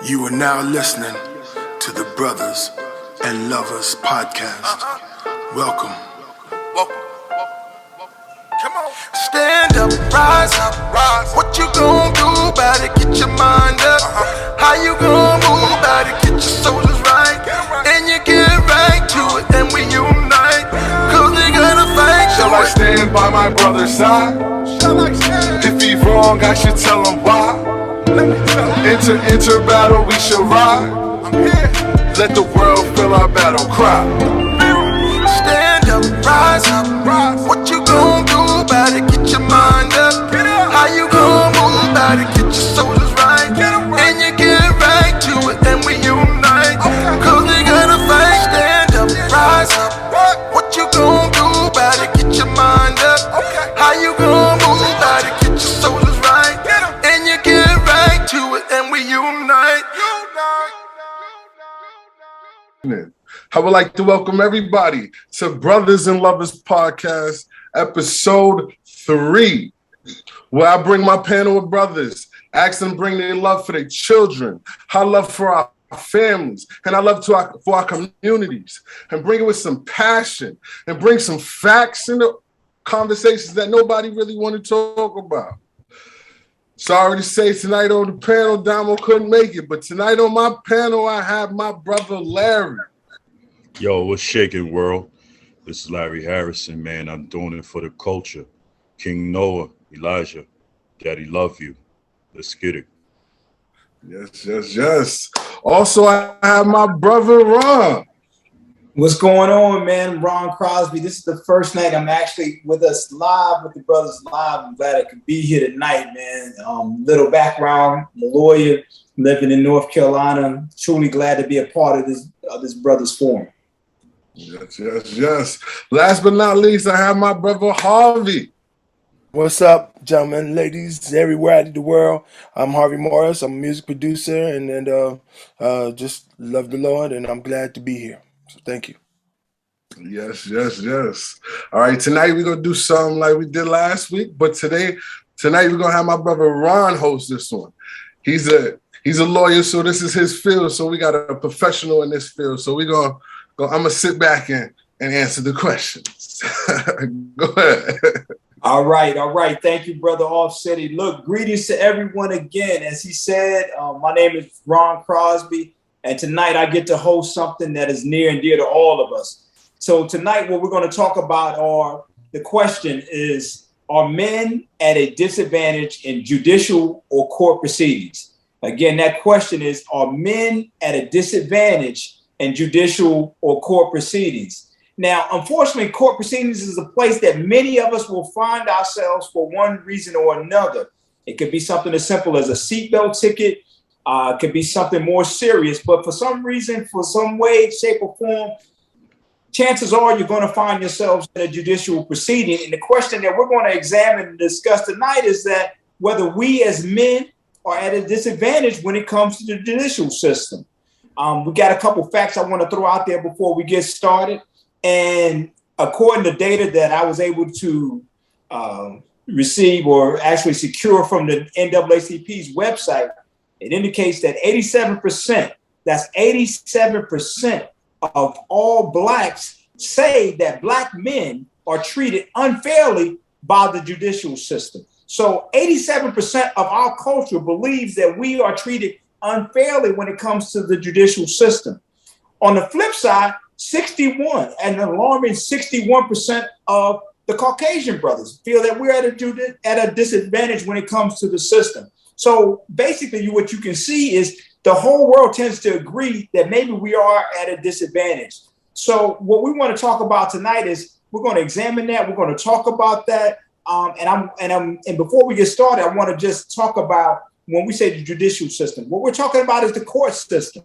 You are now listening to the Brothers and Lovers Podcast. Welcome. Come on. Stand up, rise up, rise. What you gonna do about it? Get your mind up. How you gonna move about it? Get your shoulders right. And you get right to it, and we unite. Cause they gotta fight. Shall I stand by my brother's side? If he's wrong, I should tell him why. Enter battle, we shall ride. Let the world feel our battle cry. Stand up, rise up. What you gonna do about it? Get your mind up. How you gonna move about it? Get your shoulders right. And you get right to it, and we unite. Cause they gotta fight. Stand up, rise up. What you gonna do about it? Get your mind up. How you gonna move about it? Get your shoulders right. And you get right to it, and we unite. I would like to welcome everybody to Brothers and Lovers Podcast, episode 3, where I bring my panel of brothers, ask them to bring their love for their children, our love for our families, and our love for our communities, and bring it with some passion, and bring some facts into conversations that nobody really want to talk about. Sorry to say tonight on the panel, Damo couldn't make it, but tonight on my panel, I have my brother Larry. Yo, what's shaking, world? This is Larry Harrison, man. I'm doing it for the culture. King Noah, Elijah, Daddy love you. Let's get it. Yes. Also, I have my brother Ron. What's going on, man? Ron Crosby. This is the first night I'm actually with us live with the Brothers Live. I'm glad I could be here tonight, man. Little background, I'm a lawyer living in North Carolina. Truly glad to be a part of this Brothers Forum. Yes. Last but not least, I have my brother Harvey. What's up, gentlemen, ladies, everywhere out of the world? I'm Harvey Morris. I'm a music producer and just love the Lord, and I'm glad to be here. So thank you. Yes. All right, tonight we're going to do something like we did last week, but tonight we're going to have my brother Ron host this one. He's a lawyer, so this is his field, so we got a professional in this field. So I'm going to sit back and answer the questions. Go ahead. All right. Thank you, Brother Offsetty. Look, greetings to everyone again. As he said, my name is Ron Crosby, and tonight I get to host something that is near and dear to all of us. So tonight what we're going to talk about the question is, are men at a disadvantage in judicial or court proceedings? Again, that question is, are men at a disadvantage in judicial or court proceedings? Now, unfortunately, court proceedings is a place that many of us will find ourselves for one reason or another. It could be something as simple as a seatbelt ticket. It could be something more serious. But for some reason, for some way, shape, or form, chances are you're going to find yourselves in a judicial proceeding. And the question that we're going to examine and discuss tonight is that whether we as men are at a disadvantage when it comes to the judicial system. We got a couple facts I want to throw out there before we get started. And according to data that I was able to receive or actually secure from the NAACP's website, it indicates that 87%, that's 87% of all Blacks say that Black men are treated unfairly by the judicial system. So 87% of our culture believes that we are treated unfairly when it comes to the judicial system. On the flip side, an alarming 61% of the Caucasian brothers feel that we're at a disadvantage when it comes to the system. So basically what you can see is the whole world tends to agree that maybe we are at a disadvantage. So what we want to talk about tonight is we're going to examine that. We're going to talk about that. And before we get started, I want to just talk about when we say the judicial system, what we're talking about is the court system.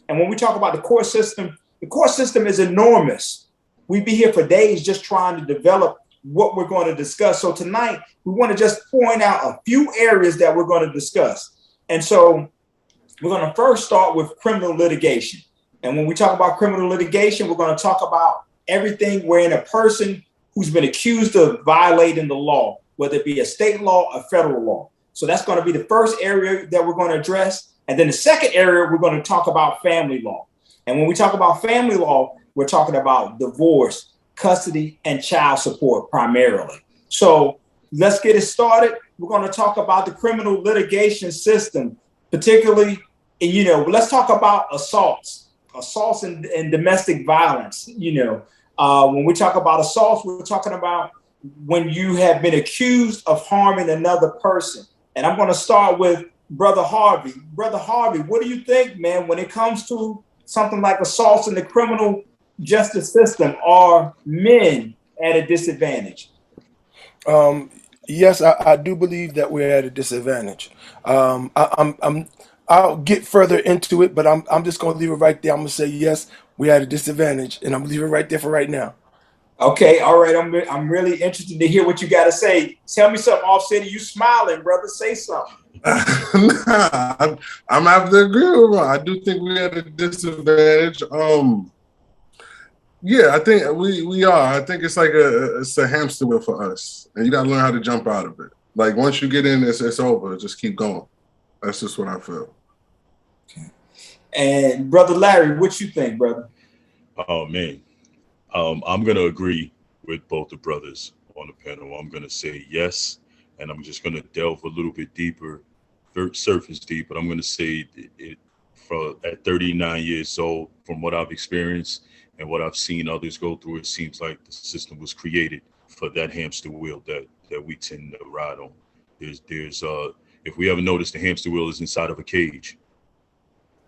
And when we talk about the court system is enormous. We'd be here for days just trying to develop what we're going to discuss. So tonight, we want to just point out a few areas that we're going to discuss. And so we're going to first start with criminal litigation. And when we talk about criminal litigation, we're going to talk about everything wherein a person who's been accused of violating the law, whether it be a state law or federal law. So that's going to be the first area that we're going to address. And then the second area, we're going to talk about family law. And when we talk about family law, we're talking about divorce, custody, and child support primarily. So let's get it started. We're going to talk about the criminal litigation system, particularly, let's talk about assaults and domestic violence. When we talk about assaults, we're talking about when you have been accused of harming another person. And I'm going to start with Brother Harvey. Brother Harvey, what do you think, man, when it comes to something like assaults in the criminal justice system? Are men at a disadvantage? Yes, I do believe that we're at a disadvantage. I'll get further into it, but I'm just going to leave it right there. I'm going to say yes, we're at a disadvantage, and I'm going to leave it right there for right now. Okay, all right. I'm really interested to hear what you got to say. Tell me something, Offcity. You smiling, brother? Say something. Nah, I'm have to agree with Ron. I do think we're at a disadvantage. Yeah, I think we are. I think it's like it's a hamster wheel for us, and you got to learn how to jump out of it. Like once you get in this, it's over. Just keep going. That's just what I feel. Okay. And Brother Larry, what you think, brother? Oh man, I'm gonna agree with both the brothers on the panel. I'm gonna say yes, and I'm just gonna delve a little bit deeper, surface deep. But I'm gonna say it at 39 years old, from what I've experienced and what I've seen others go through, it seems like the system was created for that hamster wheel that we tend to ride on. There's if we ever notice, the hamster wheel is inside of a cage,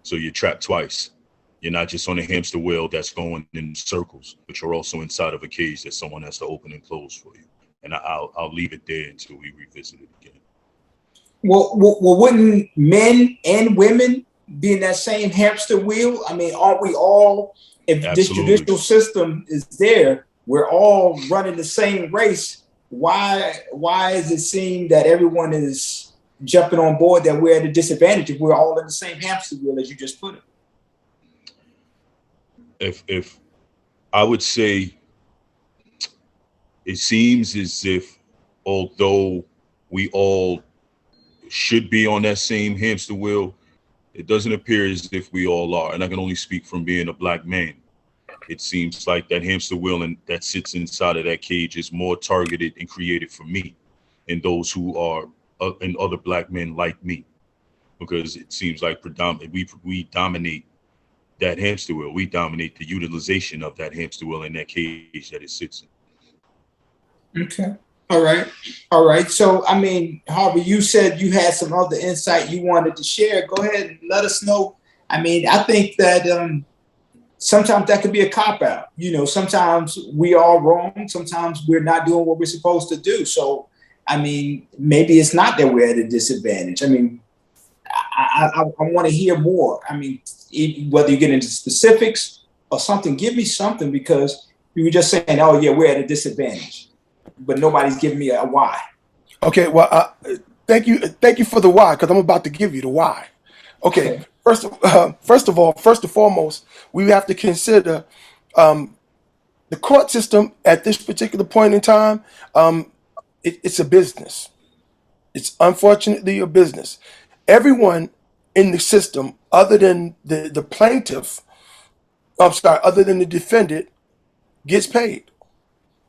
so you're trapped twice. You're not just on a hamster wheel that's going in circles, but you're also inside of a cage that someone has to open and close for you. And I'll leave it there until we revisit it again. Well, wouldn't men and women be in that same hamster wheel? I mean, aren't we all, if Absolutely. this judicial system is there, we're all running the same race. Why is it seem that everyone is jumping on board that we're at a disadvantage if we're all in the same hamster wheel, as you just put it? If I would say, it seems as if although we all should be on that same hamster wheel, it doesn't appear as if we all are. And I can only speak from being a black man. It seems like that hamster wheel and that sits inside of that cage is more targeted and created for me and those who are and other black men like me, because it seems like predominantly we dominate that hamster wheel. We dominate the utilization of that hamster wheel in that cage that it sits in. Okay. All right. So, I mean, Harvey, you said you had some other insight you wanted to share. Go ahead and let us know. I mean, I think that sometimes that could be a cop-out. Sometimes we are wrong. Sometimes we're not doing what we're supposed to do. So, I mean, maybe it's not that we're at a disadvantage. I mean, I want to hear more. I mean, whether you get into specifics or something, give me something, because you were just saying, oh, yeah, we're at a disadvantage, but nobody's giving me a why. Okay, well, thank you for the why, because I'm about to give you the why. Okay. First and foremost, we have to consider the court system at this particular point in time. It's a business. It's unfortunately a business. Everyone in the system, other than the plaintiff, other than the defendant, gets paid.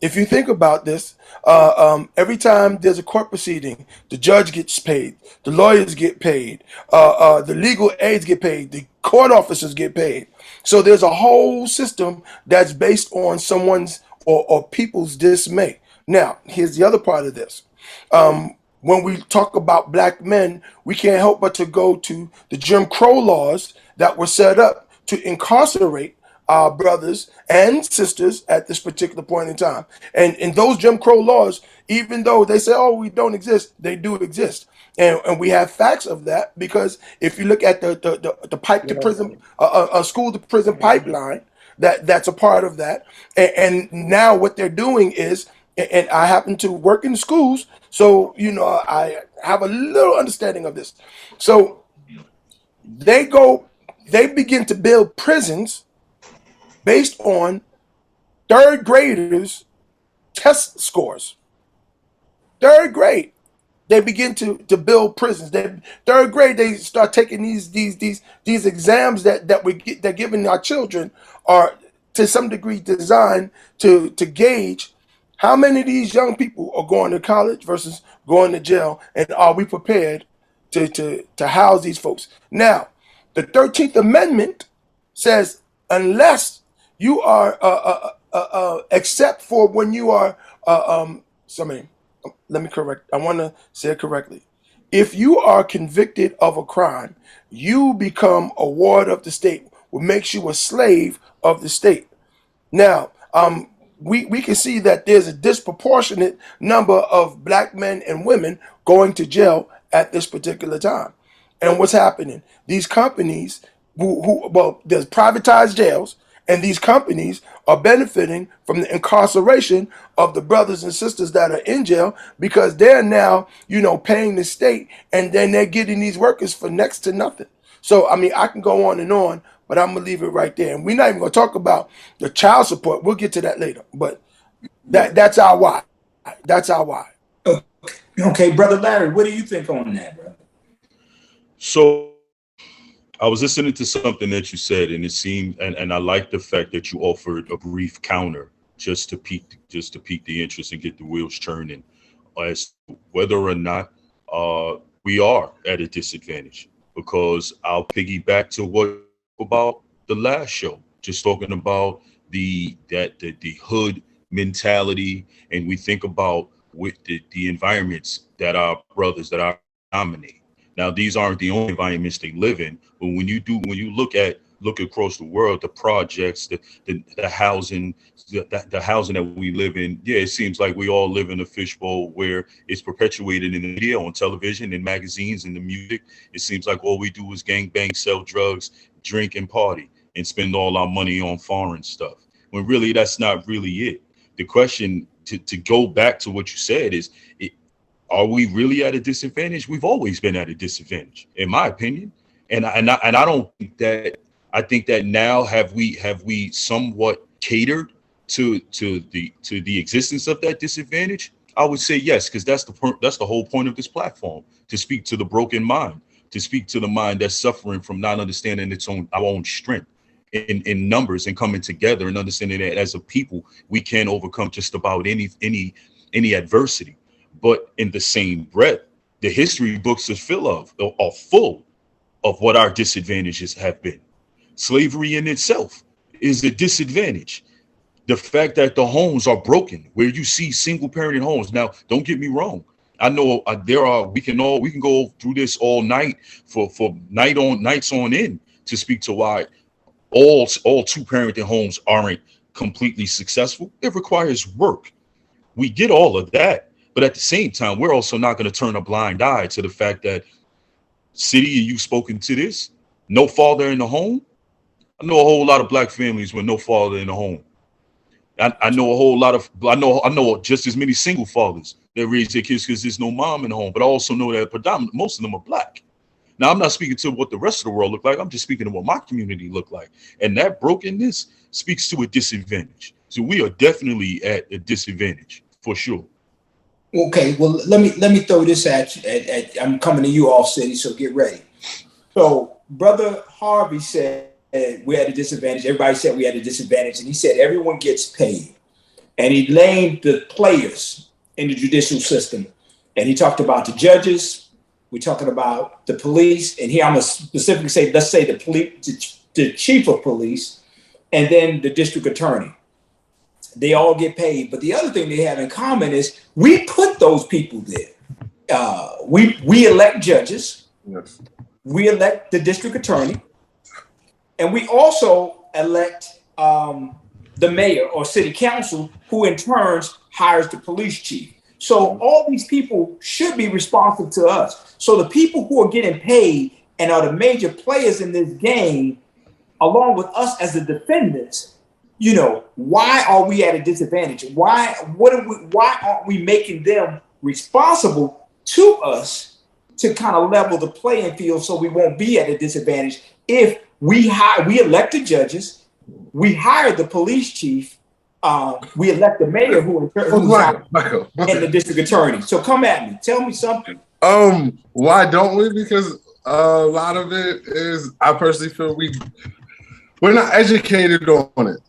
If you think about this, every time there's a court proceeding, the judge gets paid, the lawyers get paid, the legal aides get paid, the court officers get paid. So there's a whole system that's based on someone's or people's dismay. Now, here's the other part of this. When we talk about black men, we can't help but to go to the Jim Crow laws that were set up to incarcerate our brothers and sisters at this particular point in time. And in those Jim Crow laws, even though they say, oh, we don't exist, they do exist. And we have facts of that, because if you look at the pipe to prison, school to prison pipeline, that's a part of that. And now what they're doing is, and I happen to work in schools, so I have a little understanding of this. So they begin to build prisons based on third graders' test scores. Third grade. they begin to build prisons. Third grade, they start taking these exams they're giving our children are to some degree designed to gauge how many of these young people are going to college versus going to jail, and are we prepared to house these folks? Now, the 13th Amendment says unless you are except for when you are somebody. Let me correct. I want to say it correctly. If you are convicted of a crime, you become a ward of the state, which makes you a slave of the state. Now, we can see that there's a disproportionate number of black men and women going to jail at this particular time. And what's happening? These companies, well, there's privatized jails, and these companies are benefiting from the incarceration of the brothers and sisters that are in jail because they're now, paying the state, and then they're getting these workers for next to nothing. So, I mean, I can go on and on, but I'm going to leave it right there. And we're not even going to talk about the child support. We'll get to that later. But that's our why. That's our why. Okay, Brother Larry, what do you think on that, brother? So I was listening to something that you said, and it seemed, and I like the fact that you offered a brief counter just to pique the interest and get the wheels churning as to whether or not we are at a disadvantage. Because I'll piggyback to what about the last show, just talking about the hood mentality, and we think about with the environments that our brothers that are dominate. Now, these aren't the only environments they live in, but when you look across the world, the projects, the housing, the housing that we live in, yeah, it seems like we all live in a fishbowl where it's perpetuated in the media, on television, in magazines, in the music. It seems like all we do is gangbang, sell drugs, drink, and party, and spend all our money on foreign stuff. When really, that's not really it. The question, to go back to what you said, is are we really at a disadvantage? We've always been at a disadvantage, in my opinion. And I don't think that. I think that now have we somewhat catered to the existence of that disadvantage? I would say yes, because that's the whole point of this platform, to speak to the broken mind, to speak to the mind that's suffering from not understanding our own strength in numbers, and coming together and understanding that as a people we can overcome just about any adversity. But in the same breath, the history books are full of what our disadvantages have been. Slavery in itself is a disadvantage. The fact that the homes are broken, where you see single parent homes. Now, don't get me wrong. I know we can go through this all night for nights on end to speak to why all two parenting homes aren't completely successful. It requires work. We get all of that. But at the same time, we're also not going to turn a blind eye to the fact that, City, you've spoken to this, no father in the home. I know a whole lot of black families with no father in the home. I know just as many single fathers that raise their kids because there's no mom in the home. But I also know that most of them are black. Now, I'm not speaking to what the rest of the world look like. I'm just speaking to what my community look like. And that brokenness speaks to a disadvantage. So we are definitely at a disadvantage, for sure. Okay, well, let me throw this at you. I'm coming to you, All City, so get ready. So Brother Harvey said we're at a disadvantage. Everybody said we had a disadvantage, and he said everyone gets paid. And he named the players in the judicial system. And he talked about the judges. We're talking about the police. And here I'm going to specifically say, let's say the police, the chief of police, and then the district attorney. They all get paid. But the other thing they have in common is we put those people there. We elect judges. Yes. We elect the district attorney. And we also elect the mayor or city council, who in turn hires the police chief. So all these people should be responsive to us. So the people who are getting paid and are the major players in this game, along with us as the defendants, why are we at a disadvantage? Why aren't we making them responsible to us to kind of level the playing field so we won't be at a disadvantage? If we elect the judges, we hire the police chief, we elect the mayor who's Michael. and the district attorney. So come at me. Tell me something. Why don't we? Because a lot of it is, I personally feel we're not educated on it.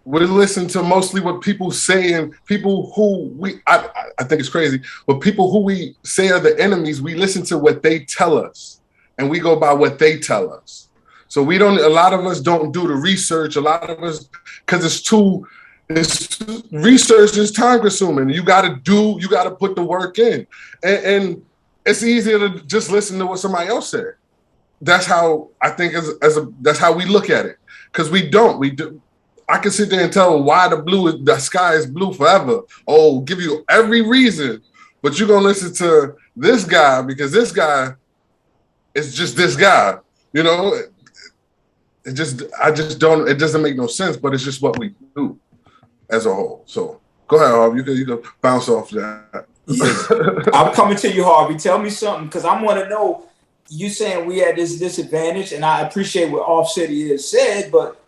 We listen to mostly what people say, and people who I think it's crazy, but people who we say are the enemies, we listen to what they tell us, and we go by what they tell us. So a lot of us don't do the research. A lot of us, because research is time consuming. You got to put the work in, and it's easier to just listen to what somebody else said. That's how I think that's how we look at it, because we do. I can sit there and tell why the sky is blue forever. Oh, give you every reason, but you're gonna listen to this guy because this guy is just this guy. You know, it doesn't make no sense, but it's just what we do as a whole. So go ahead, Harvey. You can bounce off that. Yes. I'm coming to you, Harvey. Tell me something, because I want to know. You saying we had this disadvantage, and I appreciate what Offcity has said, but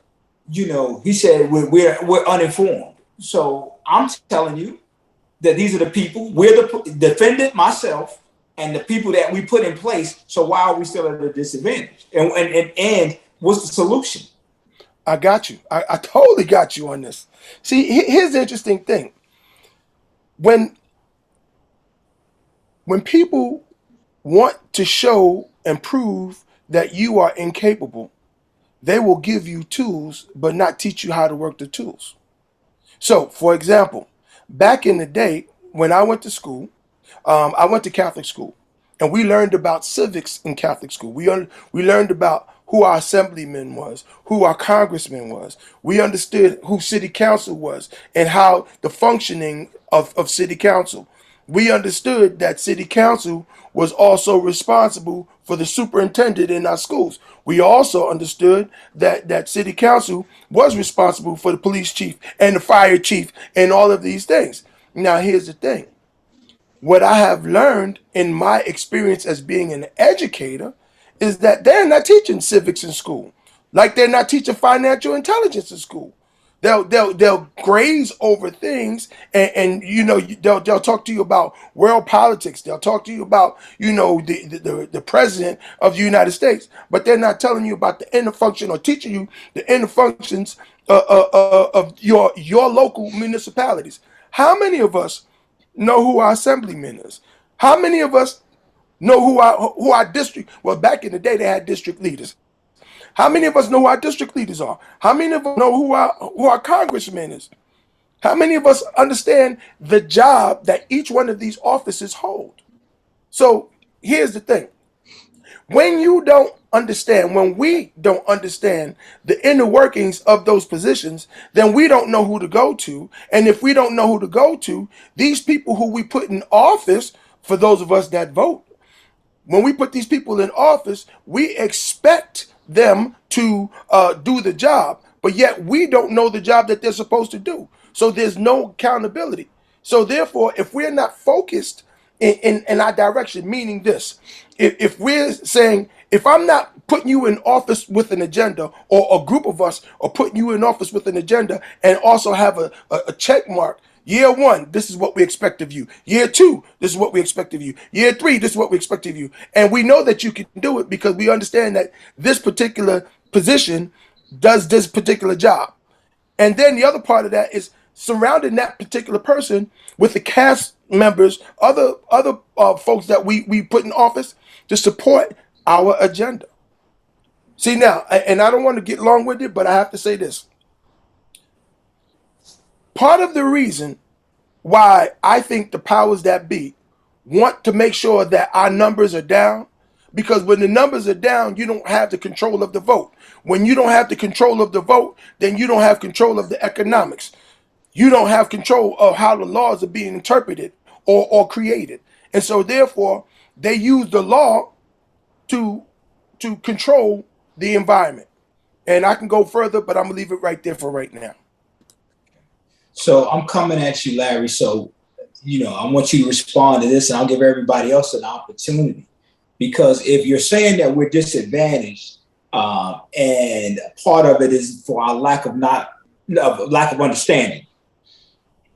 he said we're uninformed. So I'm telling you that these are the people. We're the defendant, myself, and the people that we put in place. So why are we still at a disadvantage? And what's the solution? I got you. I totally got you on this. See, here's the interesting thing. When people want to show and prove that you are incapable, they will give you tools, but not teach you how to work the tools. So, for example, back in the day when I went to school, I went to Catholic school, and we learned about civics in Catholic school. We learned about who our assemblyman was, who our congressman was. We understood who city council was and how the functioning of city council. We understood that city council was also responsible for the superintendent in our schools. We also understood that city council was responsible for the police chief and the fire chief and all of these things. Now, here's the thing. What I have learned in my experience as being an educator is that they're not teaching civics in school, like they're not teaching financial intelligence in school. They'll graze over things, and they'll talk to you about world politics. They'll talk to you about the president of the United States, but they're not telling you about the inner function or teaching you the inner functions of your local municipalities. How many of us know who our assemblyman is? How many of us know who our district? Well, back in the day, they had district leaders. How many of us know who our district leaders are? How many of us know who our congressman is? How many of us understand the job that each one of these offices hold? So here's the thing. When we don't understand the inner workings of those positions, then we don't know who to go to. And if we don't know who to go to, these people who we put in office, for those of us that vote, when we put these people in office, we expect them to do the job, but yet we don't know the job that they're supposed to do. So there's no accountability. So therefore, if we're not focused in our direction, meaning this, if we're saying, if I'm not putting you in office with an agenda, or a group of us are putting you in office with an agenda, and also have a check mark, year 1, this is what we expect of you. Year 2, this is what we expect of you. Year 3, this is what we expect of you. And we know that you can do it because we understand that this particular position does this particular job. And then the other part of that is surrounding that particular person with the cast members, other folks that we put in office to support our agenda. See now, and I don't want to get long-winded, but I have to say this. Part of the reason why I think the powers that be want to make sure that our numbers are down, because when the numbers are down, you don't have the control of the vote. When you don't have the control of the vote, then you don't have control of the economics. You don't have control of how the laws are being interpreted or created. And so therefore, they use the law to control the environment. And I can go further, but I'm gonna leave it right there for right now. So I'm coming at you, Larry. So, I want you to respond to this, and I'll give everybody else an opportunity. Because if you're saying that we're disadvantaged, and part of it is for our lack of not lack of understanding.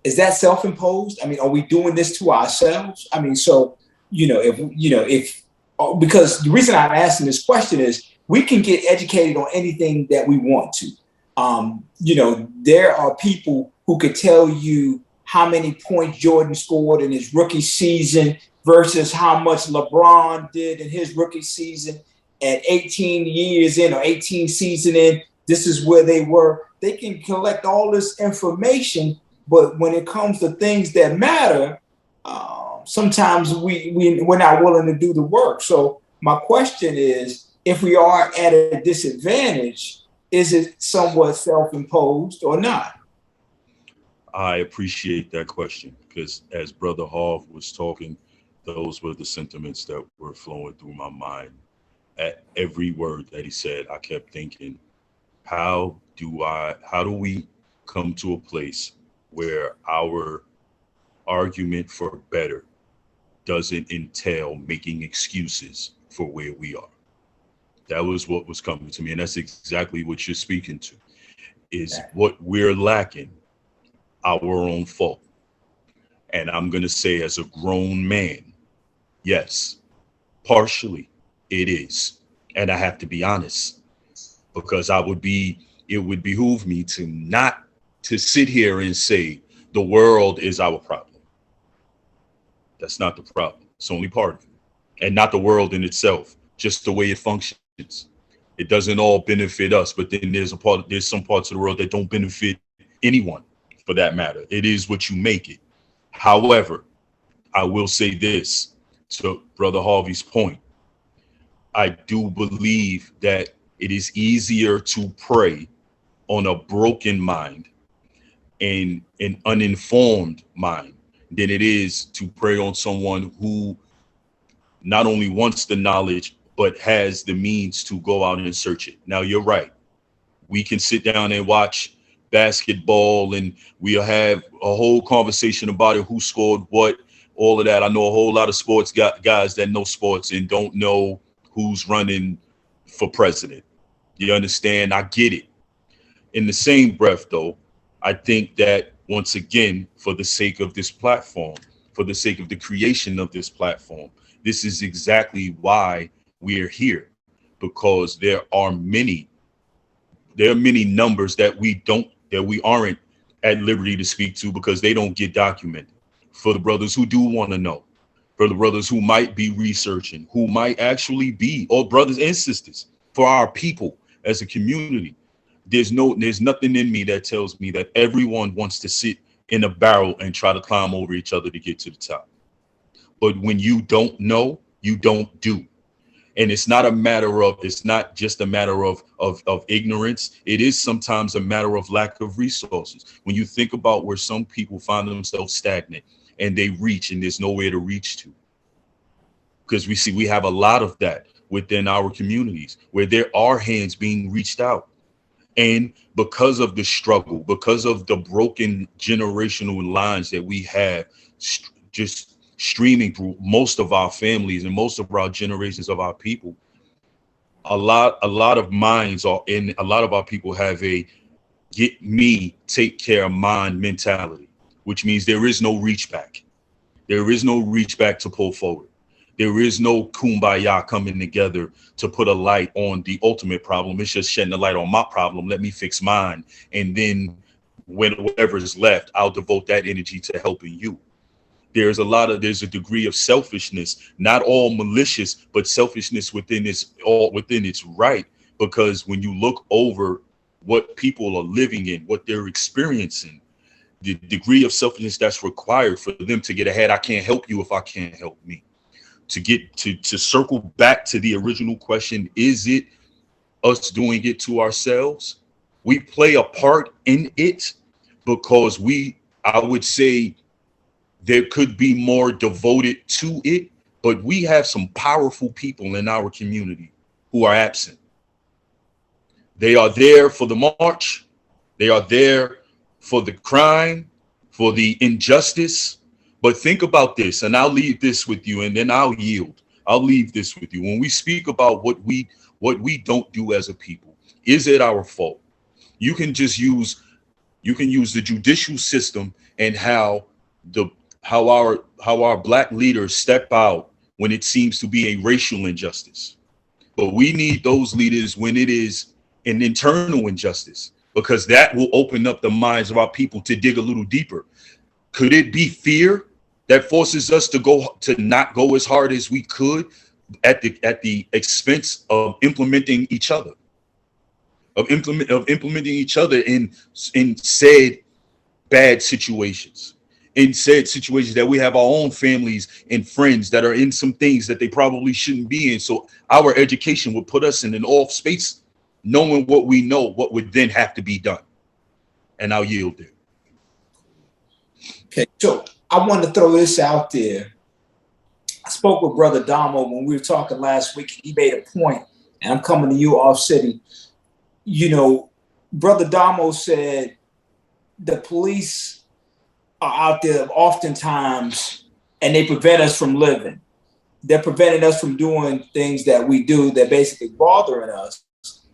Is that self-imposed? I mean, are we doing this to ourselves? I mean, so, because the reason I'm asking this question is we can get educated on anything that we want to. There are people who could tell you how many points Jordan scored in his rookie season versus how much LeBron did in his rookie season. At 18 years in or 18 season in, this is where they were. They can collect all this information, but when it comes to things that matter, sometimes we're not willing to do the work. So my question is, if we are at a disadvantage, is it somewhat self-imposed or not? I appreciate that question because as Brother Hov was talking, those were the sentiments that were flowing through my mind. At every word that he said, I kept thinking, how do we come to a place where our argument for better doesn't entail making excuses for where we are? That was what was coming to me. And that's exactly what you're speaking to, is what we're lacking, our own fault. And I'm going to say, as a grown man, yes, partially it is. And I have to be honest, because it would behoove me to not to sit here and say the world is our problem. That's not the problem. It's only part of it, and not the world in itself, just the way it functions. It doesn't all benefit us, but then there's some parts of the world that don't benefit anyone for that matter. It is what you make it. However, I will say this to Brother Harvey's point. I do believe that it is easier to prey on a broken mind and an uninformed mind than it is to prey on someone who not only wants the knowledge, but has the means to go out and search it. Now, you're right. We can sit down and watch basketball and we'll have a whole conversation about it, who scored what, all of that. I know a whole lot of sports guys that know sports and don't know who's running for president. You understand? I get it. In the same breath, though, I think that once again, for the sake of this platform, for the sake of the creation of this platform, this is exactly why we're here, because there are many numbers that we aren't at liberty to speak to because they don't get documented. For the brothers who do want to know, for the brothers who might be researching, who might actually be, or brothers and sisters, for our people as a community, there's nothing in me that tells me that everyone wants to sit in a barrel and try to climb over each other to get to the top. But when you don't know, you don't do. And it's not just a matter of ignorance. It is sometimes a matter of lack of resources. When you think about where some people find themselves stagnant and they reach and there's nowhere to reach to. Because we have a lot of that within our communities where there are hands being reached out. And because of the struggle, because of the broken generational lines that we have just streaming through most of our families and most of our generations of our people, a lot of minds are in, a lot of our people have a get me, take care of mine mentality, which means there is no reach back. There is no reach back to pull forward. There is no kumbaya coming together to put a light on the ultimate problem. It's just shedding the light on my problem. Let me fix mine. And then whatever is left, I'll devote that energy to helping you. There's a degree of selfishness, not all malicious, but selfishness within its right. Because when you look over what people are living in, what they're experiencing, the degree of selfishness that's required for them to get ahead. I can't help you if I can't help me. To circle back to the original question, is it us doing it to ourselves? We play a part in it because I would say there could be more devoted to it, but we have some powerful people in our community who are absent. They are there for the march. They are there for the crime, for the injustice. But think about this, and I'll leave this with you, and then I'll yield. I'll leave this with you. When we speak about what we don't do as a people, is it our fault? You can just use You can use the judicial system and how our black leaders step out when it seems to be a racial injustice. But we need those leaders when it is an internal injustice, because that will open up the minds of our people to dig a little deeper. Could it be fear that forces us to not go as hard as we could at the expense of implementing each other, implementing each other in said bad situations, in said situations that we have our own families and friends that are in some things that they probably shouldn't be in. So our education would put us in an off space, knowing what we know, what would then have to be done. And I'll yield there. Okay, so I want to throw this out there. I spoke with Brother Damo when we were talking last week. He made a point, and I'm coming to you, Off City. You know, Brother Damo said the police are out there oftentimes, and they prevent us from living. They're preventing us from doing things that we do that basically bothering us.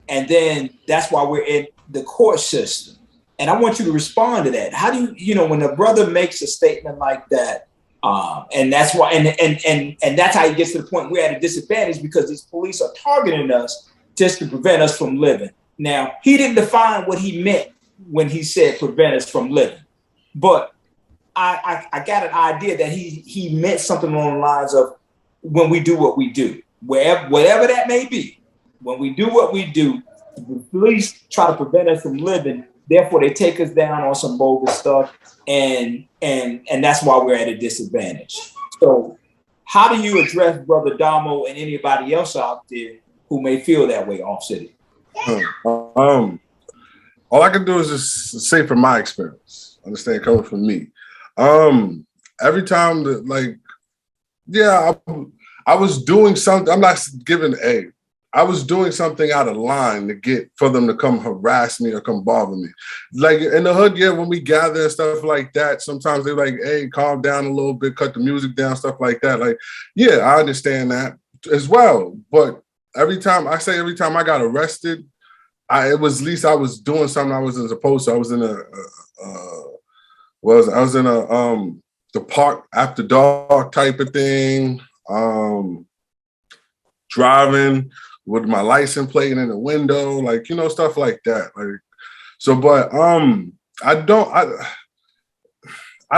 And then that's why we're in the court system. And I want you to respond to that. How do you know, when a brother makes a statement like that, and that's why, and that's how he gets to the point we're at a disadvantage, because these police are targeting us just to prevent us from living. Now, he didn't define what he meant when he said prevent us from living, but I got an idea that he meant something along the lines of when we do what we do, whatever that may be. When we do what we do, the police try to prevent us from living. Therefore, they take us down on some bogus stuff, and that's why we're at a disadvantage. So, how do you address Brother Damo and anybody else out there who may feel that way, Off City? All I can do is just say from my experience. Understand, coming from me. Every time that, like, yeah, I was doing something. I'm not giving I was doing something out of line to get for them to come harass me or come bother me. Like in the hood, yeah, when we gather and stuff like that, sometimes they're like, hey, calm down a little bit, cut the music down, stuff like that. Like, yeah, I understand that as well. But every time I got arrested, it was at least I was doing something I wasn't supposed to. I was in the park after dark type of thing, driving with my license plate in the window, like, you know, stuff like that. Like, so, but I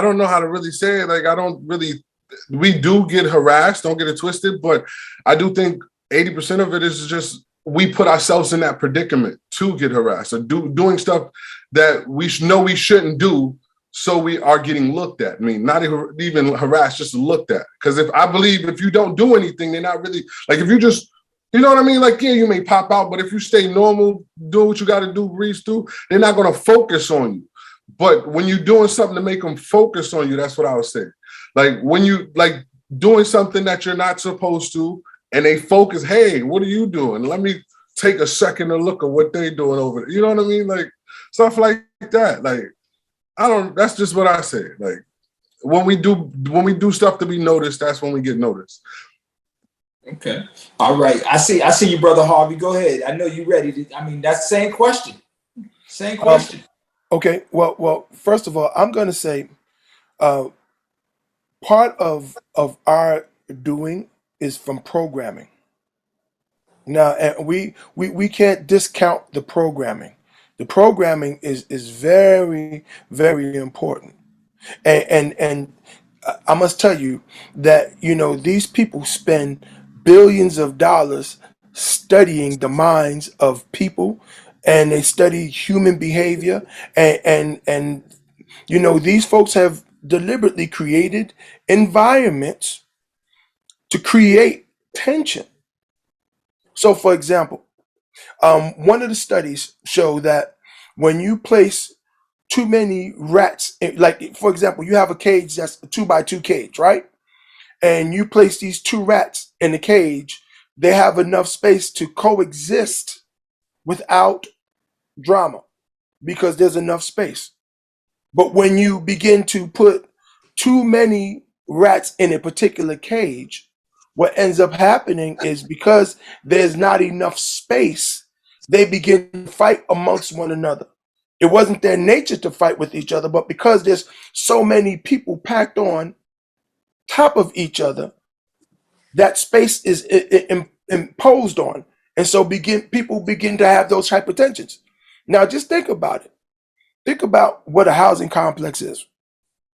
don't know how to really say it. Like, we do get harassed, don't get it twisted, but I do think 80% of it is just we put ourselves in that predicament to get harassed or doing stuff that we know we shouldn't do. So we are getting looked at. I mean, not even harassed, just looked at. Because if you don't do anything, they're not really, like, if you just, you know what I mean? Like, yeah, you may pop out, but if you stay normal, do what you got to do, breeze through, they're not going to focus on you. But when you're doing something to make them focus on you, that's what I was saying. Like, when you, like, doing something that you're not supposed to, and they focus, hey, what are you doing? Let me take a second to look at what they're doing over there. You know what I mean? Like, stuff like that. Like, that's just what I say. Like, when we do stuff to be noticed, that's when we get noticed. Okay. All right. I see you, Brother Harvey. Go ahead. I know you're ready. That's the same question. Same question. Okay. Well, first of all, I'm going to say part of our doing is from programming. Now, and we can't discount the programming. The programming is very, very important. And I must tell you that, you know, these people spend billions of dollars studying the minds of people, and they study human behavior. And you know, these folks have deliberately created environments to create tension. So, for example, one of the studies show that when you place too many rats, like, for example, you have a cage that's a 2x2 cage, right? And you place these two rats in the cage, they have enough space to coexist without drama because there's enough space. But when you begin to put too many rats in a particular cage, what ends up happening is because there's not enough space, they begin to fight amongst one another. It wasn't their nature to fight with each other, but because there's so many people packed on top of each other, that space is imposed on. And so people begin to have those hypertensions. Now, just think about it. Think about what a housing complex is.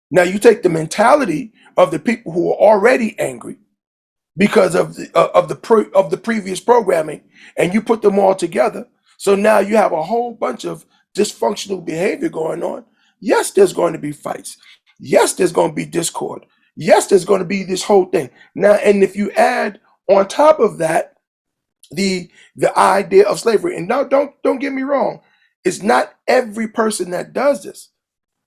Now, you take the mentality of the people who are already angry because of the previous programming, and you put them all together. So now you have a whole bunch of dysfunctional behavior going on. Yes, there's going to be fights. Yes, there's going to be discord. Yes, there's going to be this whole thing. Now, and if you add on top of that the idea of slavery, and now don't get me wrong, it's not every person that does this,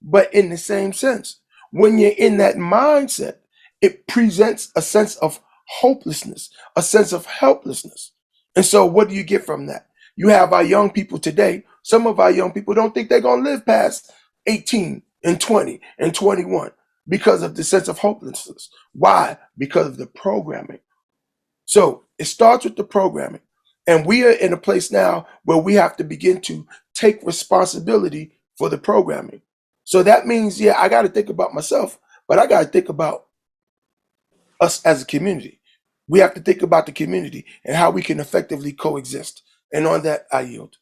but in the same sense, when you're in that mindset, it presents a sense of hopelessness, a sense of helplessness. And so what do you get from that? You have our young people today. Some of our young people don't think they're going to live past 18 and 20 and 21 because of the sense of hopelessness. Why? Because of the programming. So it starts with the programming. And we are in a place now where we have to begin to take responsibility for the programming. So that means, yeah, I got to think about myself, but I got to think about us as a community. We have to think about the community and how we can effectively coexist. And on that, I yield.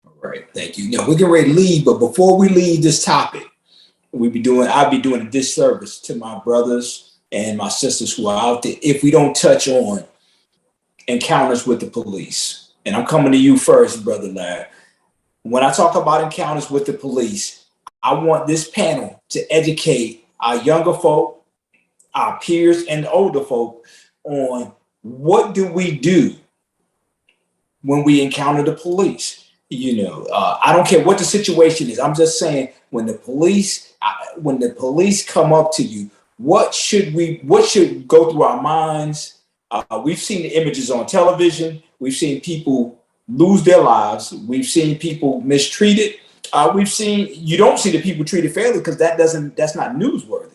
All right, thank you. Now we're getting ready to leave, but before we leave this topic, I'll be doing a disservice to my brothers and my sisters who are out there if we don't touch on encounters with the police. And I'm coming to you first, Brother Larry. When I talk about encounters with the police, I want this panel to educate our younger folk, our peers, and the older folk on what do we do when we encounter the police. I don't care what the situation is. I'm just saying when the police come up to you, what should go through our minds? We've seen the images on television. We've seen people lose their lives. We've seen people mistreated. You don't see the people treated fairly because that's not newsworthy.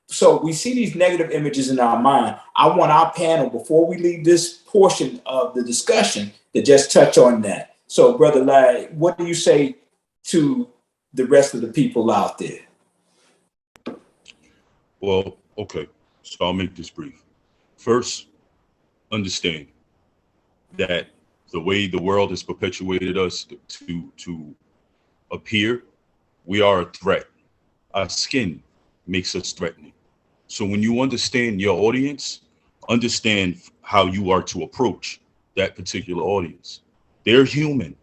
So we see these negative images in our mind. I want our panel, before we leave this portion of the discussion, to just touch on that. So, Brother Larry, what do you say to the rest of the people out there? Well, okay. So I'll make this brief. First, understand that the way the world has perpetuated us to appear, we are a threat. Our skin makes us threatening. So when you understand your audience, understand how you are to approach that particular audience. They're human.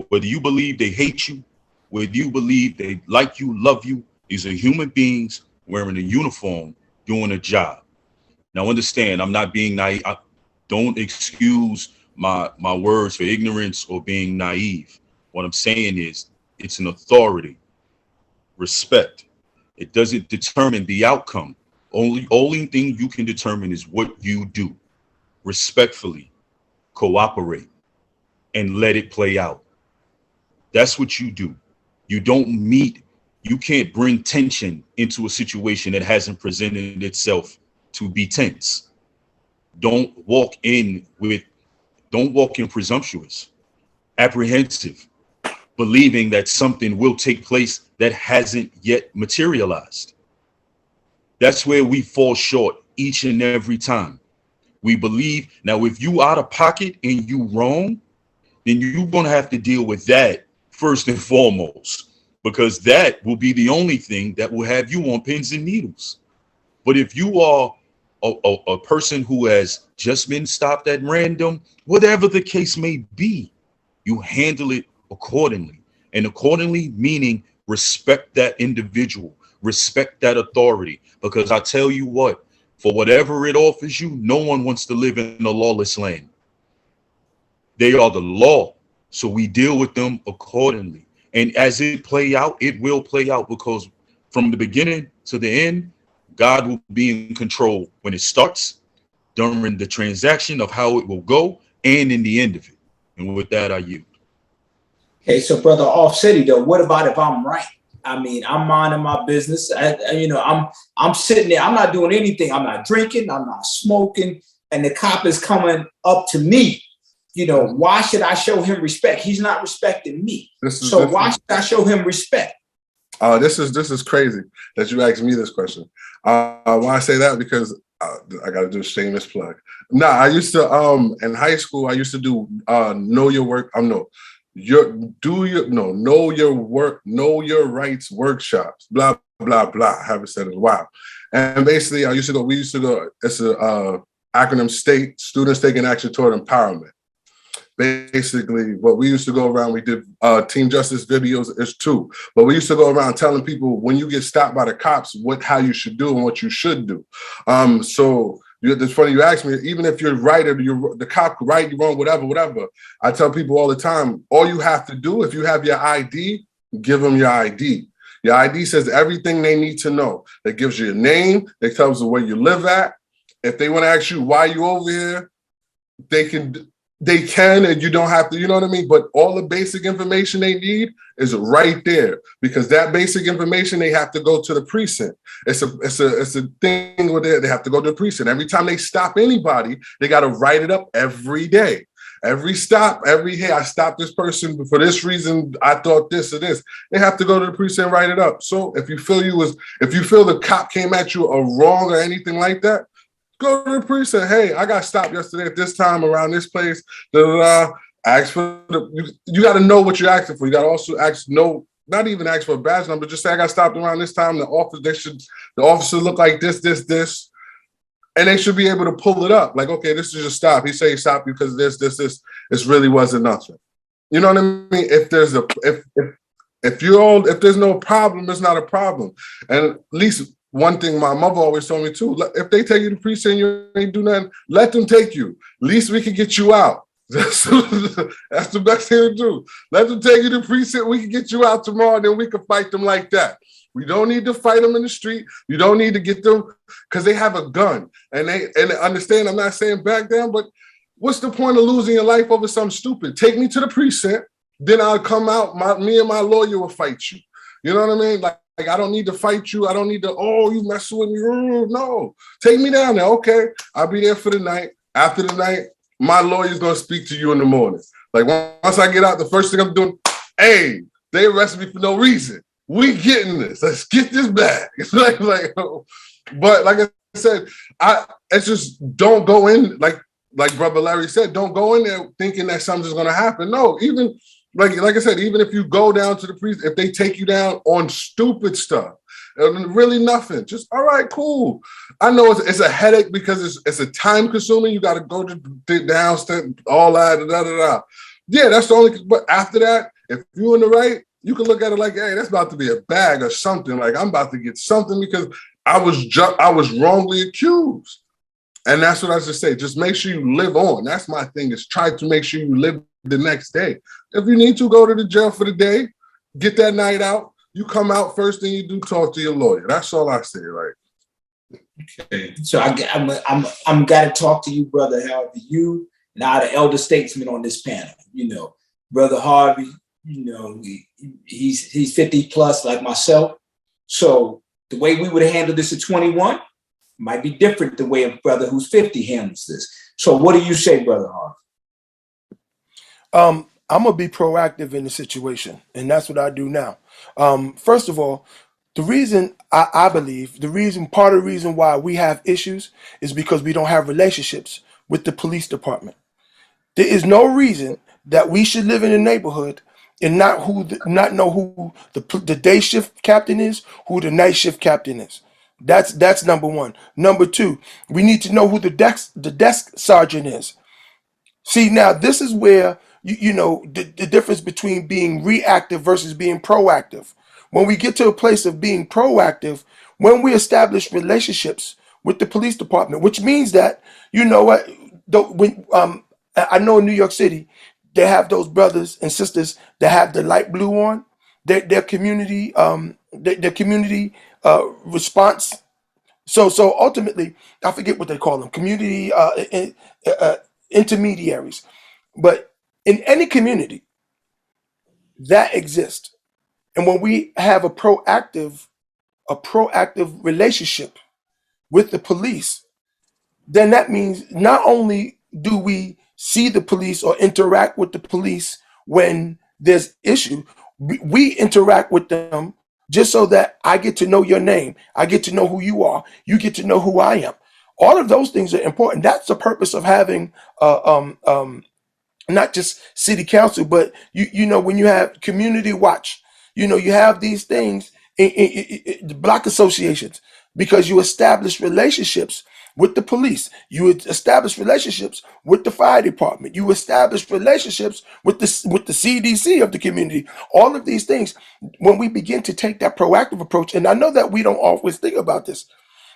Whether you believe they hate you, whether you believe they like you, love you, these are human beings wearing a uniform, doing a job. Now understand, I'm not being naive. Don't excuse my words for ignorance or being naive. What I'm saying is it's an authority. Respect. It doesn't determine the outcome. Only thing you can determine is what you do. Respectfully, cooperate, and let it play out. That's what you do. You can't bring tension into a situation that hasn't presented itself to be tense. Don't walk in presumptuous, apprehensive, believing that something will take place that hasn't yet materialized. That's where we fall short each and every time. We believe, now if you out of pocket and you wrong, then you're going to have to deal with that first and foremost, because that will be the only thing that will have you on pins and needles. But if you are a person who has just been stopped at random, whatever the case may be, you handle it accordingly. And accordingly, meaning respect that individual, respect that authority. Because I tell you what, for whatever it offers you, no one wants to live in a lawless land. They are the law. So we deal with them accordingly. And as it play out, it will play out, because from the beginning to the end, God will be in control when it starts, during the transaction of how it will go, and in the end of it. And with that, I yield. Okay, so Brother Offsetty, though, what about if I'm right? I mean, I'm minding my business. I'm sitting there. I'm not doing anything. I'm not drinking. I'm not smoking. And the cop is coming up to me why should I show him respect? He's not respecting me. So why should I show him respect? This is crazy that you asked me this question. Why I say that? Because I got to do a shameless plug. I used to in high school I used to do know your work. Know your work, know your rights workshops. Blah blah blah. I haven't said it in a while. And basically, we used to go. It's a acronym STATE, Students Taking Action Toward Empowerment. Basically, what we used to go around, we did team justice videos, it's two. But we used to go around telling people when you get stopped by the cops, how you should do and what you should do. So it's funny you asked me, even if you're right or the cop right, you're wrong, whatever. I tell people all the time, all you have to do, if you have your ID, give them your ID. Your ID says everything they need to know. It gives you your name, it tells them where you live at. If they want to ask you why you over here, they can, and you don't have to, you know what I mean? But all the basic information they need is right there, because that basic information, they have to go to the precinct. It's a thing where they have to go to the precinct. Every time they stop anybody, they got to write it up every day. Every stop, hey, I stopped this person for this reason. I thought this or this. They have to go to the precinct and write it up. So if you feel the cop came at you wrong or anything like that, go to the precinct. Hey, I got stopped yesterday at this time around this place. Ask for you got to know what you're asking for. You got to also not even ask for a badge number. Just say I got stopped around this time. The officer look like this, and they should be able to pull it up. Like, okay, this is a stop. He say he stopped because of this. This really wasn't nothing. You know what I mean? If there's no problem, it's not a problem. And at least one thing my mother always told me too, if they take you to precinct, you ain't do nothing, let them take you. At least we can get you out. That's the best thing to do. Let them take you to precinct, we can get you out tomorrow, and then we can fight them like that. We don't need to fight them in the street. You don't need to get them, because they have a gun. And they understand, I'm not saying back down, but what's the point of losing your life over something stupid? Take me to the precinct, then I'll come out, me and my lawyer will fight you. You know what I mean? Like I don't need to fight you. I don't need to, you messing with me. No, take me down there. Okay, I'll be there for the night. After the night, my lawyer's going to speak to you in the morning. Like once I get out, the first thing I'm doing, hey, they arrested me for no reason. We getting this. Let's get this back. It's like, but like I said, it's just don't go in, like Brother Larry said, don't go in there thinking that something's going to happen. No, even like I said, even if you go down to the precinct, if they take you down on stupid stuff, really nothing, just all right, cool. I know it's a headache because it's a time consuming. You got to go to downstairs, all that, Yeah, that's the only. But after that, if you're in the right, you can look at it like, hey, that's about to be a bag or something. Like I'm about to get something because I was wrongly accused. And that's what I just say. Just make sure you live on. That's my thing, is try to make sure you live the next day. If you need to go to the jail for the day, get that night out. You come out first, then you do talk to your lawyer. That's all I say, right? Okay. So I'm got to talk to you, Brother Harvey. You and I, the elder statesman on this panel. Brother Harvey, he's 50 plus like myself. So the way we would handle this at 21 might be different the way a brother who's 50 handles this. So what do you say, Brother Harvey? I'm gonna be proactive in the situation, and that's what I do now. First of all, the reason I believe part of the reason why we have issues is because we don't have relationships with the police department. There is no reason that we should live in a neighborhood and not know who the day shift captain is, who the night shift captain is. That's number one. Number two, we need to know who the desk sergeant is. See, now this is where the difference between being reactive versus being proactive. When we get to a place of being proactive, when we establish relationships with the police department, which means that, I know in New York City, they have those brothers and sisters that have the light blue on, their community, response. So ultimately, I forget what they call them, community intermediaries. But in any community that exists, and when we have a proactive relationship with the police, then that means not only do we see the police or interact with the police when there's issue. We interact with them just so that I get to know your name. I get to know who you are. You get to know who I am. All of those things are important. That's the purpose of having not just city council, but you know, when you have community watch, you know, you have these things in the block associations, because you establish relationships with the police, you establish relationships with the fire department, you establish relationships with the CDC of the community. All of these things, when we begin to take that proactive approach, and I know that we don't always think about this,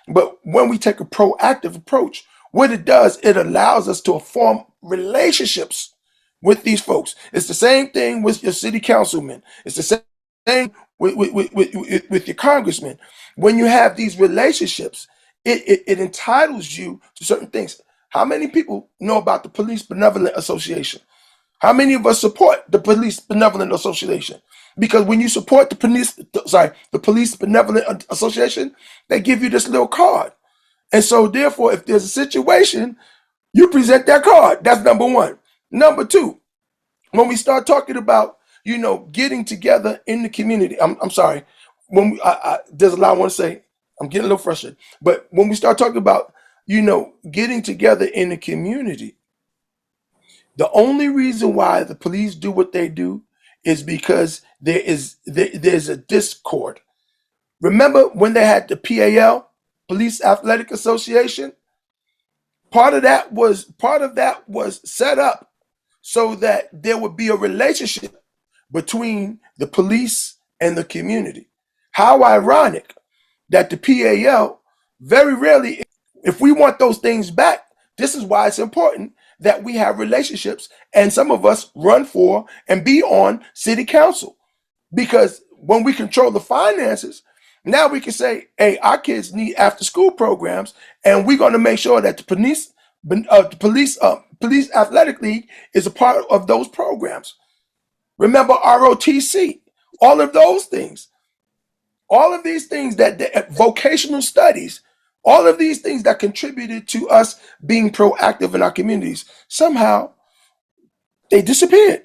but when we take a proactive approach, what it does, it allows us to form relationships with these folks. It's the same thing with your city councilmen. It's the same thing with your congressman. When you have these relationships, it entitles you to certain things. How many people know about the Police Benevolent Association? How many of us support the Police Benevolent Association? Because when you support the Police Benevolent Association, they give you this little card. And so therefore, if there's a situation, you present that card. That's number one. Number two, when we start talking about, you know, getting together in the community, I'm sorry, when there's a lot I want to say, I'm getting a little frustrated. But when we start talking about, you know, getting together in the community, the only reason why the police do what they do is because there's a discord. Remember when they had the PAL, Police Athletic Association? Part of that was set up so that there would be a relationship between the police and the community. How ironic that the PAL very rarely, if we want those things back, this is why it's important that we have relationships, and some of us run for and be on city council, because when we control the finances, now we can say, hey, our kids need after school programs, and we're going to make sure that the police athletic league is a part of those programs. Remember ROTC, all of those things, all of these things that vocational studies, all of these things that contributed to us being proactive in our communities, somehow they disappeared.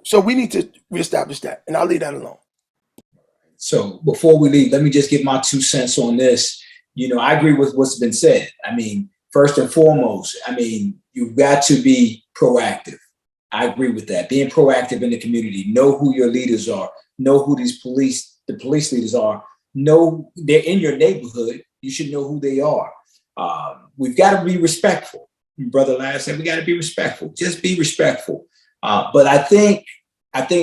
So we need to reestablish that, and I'll leave that alone. So before we leave, let me just give my 2 cents on this. You know, I agree with what's been said. I mean, first and foremost, I mean, you've got to be proactive. I agree with that. Being proactive in the community, know who your leaders are, know who the police leaders are, know they're in your neighborhood. You should know who they are. We've got to be respectful. Brother Lance said we got to be respectful. Just be respectful. But I think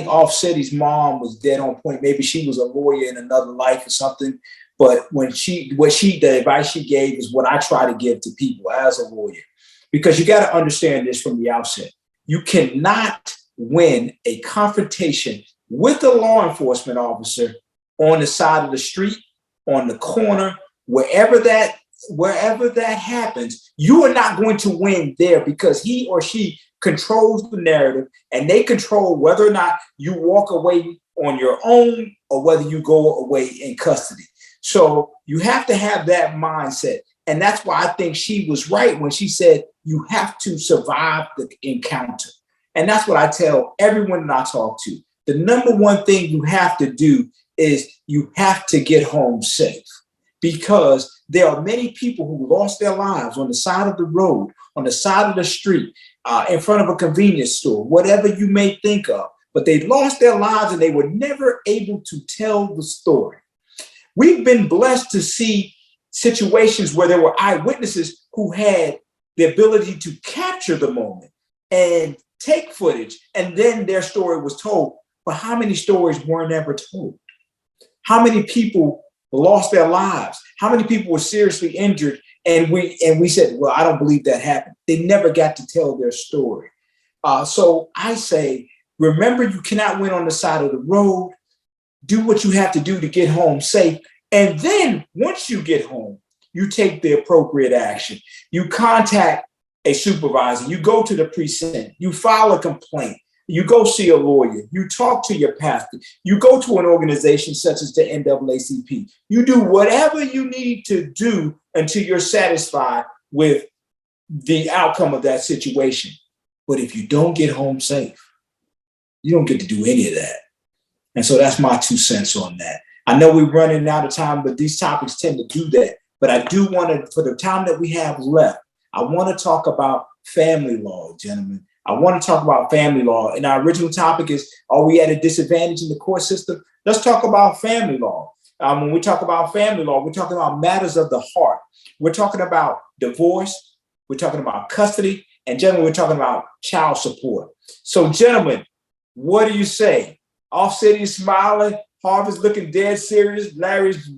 Off City's mom was dead on point. Maybe she was a lawyer in another life or something. But the advice she gave is what I try to give to people as a lawyer, because you got to understand this from the outset. You cannot win a confrontation with a law enforcement officer on the side of the street, on the corner, wherever that happens. You are not going to win there, because he or she controls the narrative, and they control whether or not you walk away on your own or whether you go away in custody. So you have to have that mindset. And that's why I think she was right when she said you have to survive the encounter. And that's what I tell everyone that I talk to. The number one thing you have to do is you have to get home safe, because there are many people who lost their lives on the side of the road, on the side of the street, in front of a convenience store, whatever you may think of, but they lost their lives and they were never able to tell the story. We've been blessed to see situations where there were eyewitnesses who had the ability to capture the moment and take footage, and then their story was told. But how many stories weren't ever told? How many people lost their lives? How many people were seriously injured? And we said, well, I don't believe that happened. They never got to tell their story. So I say, remember, you cannot win on the side of the road. Do what you have to do to get home safe. And then once you get home, you take the appropriate action. You contact a supervisor. You go to the precinct. You file a complaint. You go see a lawyer. You talk to your pastor. You go to an organization such as the NAACP. You do whatever you need to do until you're satisfied with the outcome of that situation. But if you don't get home safe, you don't get to do any of that. And so that's my 2 cents on that. I know we're running out of time, but these topics tend to do that. But I do want to, for the time that we have left, I want to talk about family law, gentlemen. I want to talk about family law. And our original topic is, are we at a disadvantage in the court system? Let's talk about family law. When we talk about family law, we're talking about matters of the heart. We're talking about divorce. We're talking about custody. And gentlemen, we're talking about child support. So gentlemen, what do you say? Offset is smiling. Harvey's looking dead serious. Larry's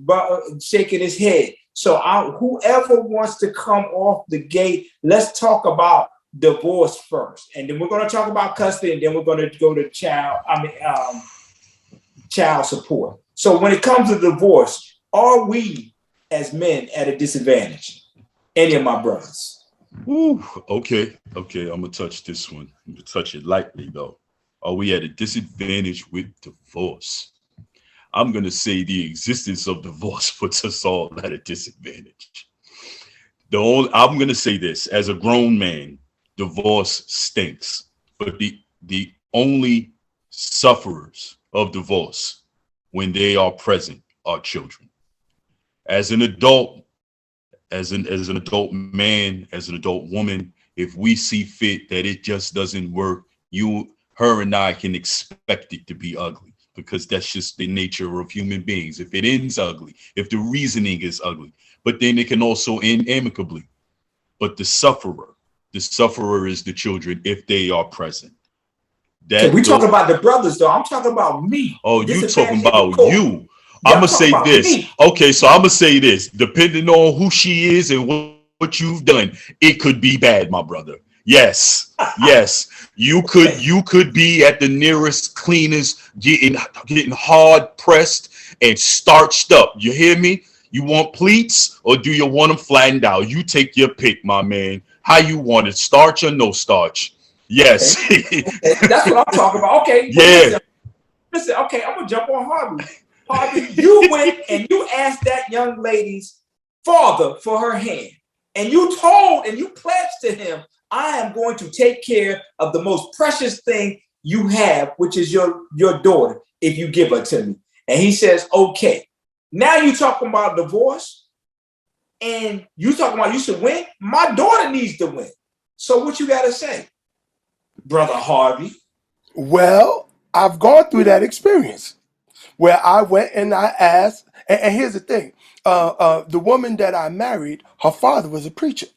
shaking his head. So whoever wants to come off the gate, let's talk about divorce first. And then we're going to talk about custody, and then we're going to go to child support. So when it comes to divorce, are we as men at a disadvantage? Any of my brothers? Ooh, okay. I'm going to touch this one. I'm going to touch it lightly, though. Are we at a disadvantage with divorce? I'm going to say the existence of divorce puts us all at a disadvantage. I'm going to say this, as a grown man, divorce stinks. But the only sufferers of divorce when they are present are children. As an adult, as an adult man, as an adult woman, if we see fit that it just doesn't work, her and I can expect it to be ugly, because that's just the nature of human beings. If it ends ugly, if the reasoning is ugly, but then it can also end amicably. But the sufferer is the children if they are present. We talking about the brothers, though. I'm talking about me. Oh, you talking about you. Yeah, I'm going to say this. Me. Okay, so I'm going to say this. Depending on who she is and what you've done, it could be bad, my brother. Yes. You could be at the nearest cleaners getting hard pressed and starched up. You hear me? You want pleats, or do you want them flattened out? You take your pick, my man. How you want it, starch or no starch? Yes. Okay. That's what I'm talking about. Okay. Yeah. Listen, okay, I'm gonna jump on Harvey. Harvey, you went and you asked that young lady's father for her hand, and you told and you pledged to him, I am going to take care of the most precious thing you have, which is your daughter, if you give her to me. And he says, okay. Now you talking about divorce, and you talking about you should win. My daughter needs to win. So what you got to say, Brother Harvey? Well, I've gone through that experience where I went and I asked, and here's the thing. The woman that I married, her father was a preacher.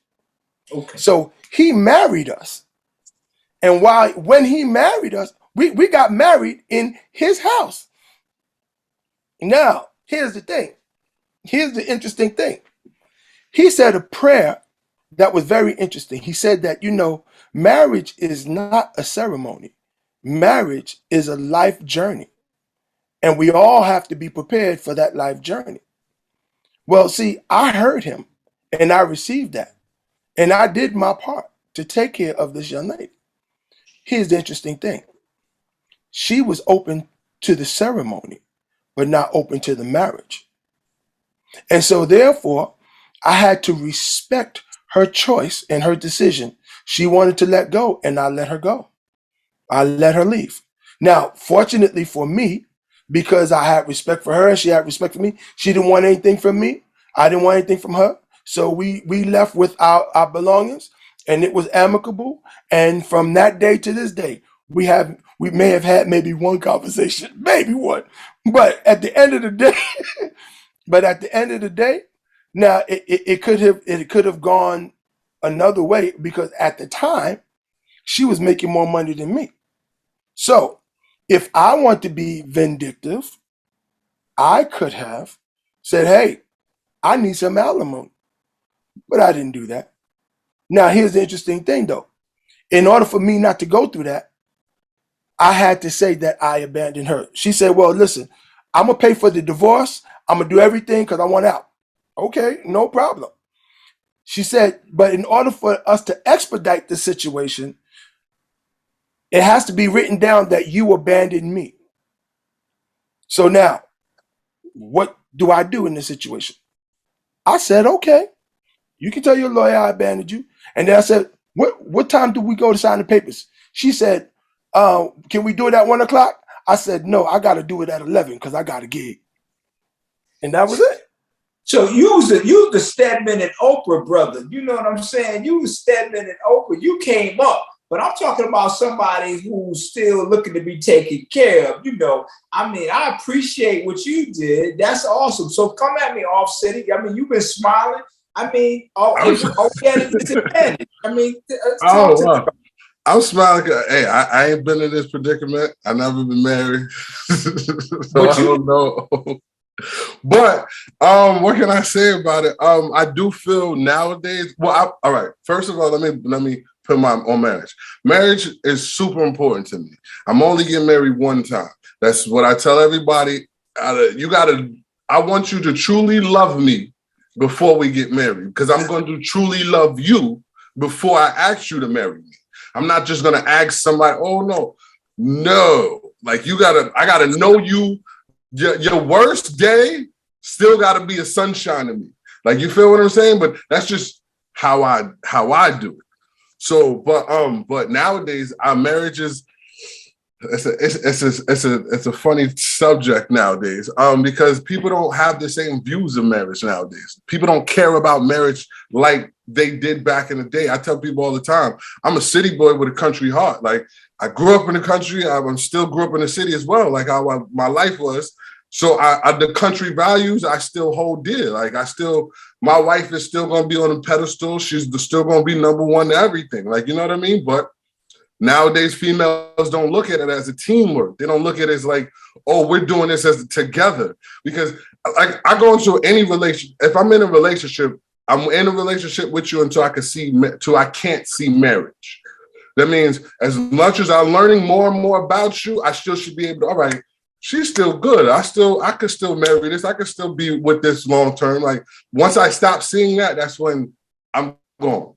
Okay. So he married us. And when he married us, we got married in his house. Now, here's the thing. Here's the interesting thing. He said a prayer that was very interesting. He said that, marriage is not a ceremony. Marriage is a life journey. And we all have to be prepared for that life journey. Well, see, I heard him and I received that. And I did my part to take care of this young lady. Here's the interesting thing. She was open to the ceremony, but not open to the marriage. And so therefore, I had to respect her choice and her decision. She wanted to let go, and I let her go. I let her leave. Now, fortunately for me, because I had respect for her and she had respect for me, she didn't want anything from me. I didn't want anything from her. So we left with our belongings, and it was amicable. And from that day to this day, we may have had maybe one conversation, maybe one. But at the end of the day, now it could have gone another way, because at the time she was making more money than me. So if I want to be vindictive, I could have said, hey, I need some alimony. But I didn't do that. Now, here's the interesting thing, though. In order for me not to go through that, I had to say that I abandoned her. She said, well, listen, I'm going to pay for the divorce. I'm going to do everything because I want out. Okay, no problem. She said, but in order for us to expedite the situation, it has to be written down that you abandoned me. So now, what do I do in this situation? I said, okay, you can tell your lawyer I abandoned you. And then I said, what time do we go to sign the papers? She said, can we do it at 1 o'clock? I said, no, I got to do it at 11 because I got a gig. And that was it. So you was the Stedman and Oprah brother. You know what I'm saying? You was Stedman and Oprah. You came up. But I'm talking about somebody who's still looking to be taken care of. You know, I mean, I appreciate what you did. That's awesome. So come at me, Off City. I mean, you've been smiling. I mean, get a disadvantage. I mean, wow. I'm smiling. Hey, I ain't been in this predicament. I've never been married. So I don't know. But what can I say about it? I do feel nowadays. Well, all right. First of all, let me put my on marriage. Marriage is super important to me. I'm only getting married one time. That's what I tell everybody. I want you to truly love me before we get married, because I'm going to truly love you before I ask you to marry me. I'm not just going to ask somebody, oh no. Like I gotta know you. Your worst day still got to be a sunshine to me. Like, you feel what I'm saying? But that's just how I do it. So, but nowadays our marriages, it's a funny subject nowadays. Because people don't have the same views of marriage nowadays. People don't care about marriage like they did back in the day. I tell people all the time, I'm a city boy with a country heart. Like, I grew up in the country. I'm still grew up in the city as well, like how my life was. So the country values I still hold dear. Like, my wife is still going to be on a pedestal. She's still going to be number one to everything. Like, you know what I mean? But nowadays females don't look at it as a teamwork. They don't look at it as like, oh, we're doing this as together. Because like, I go into any relationship. If I'm in a relationship, I'm in a relationship with you until I can't see marriage. That means as much as I'm learning more and more about you, I still should be able to, all right, she's still good. I could still marry this. I could still be with this long term. Like, once I stop seeing that, that's when I'm gone.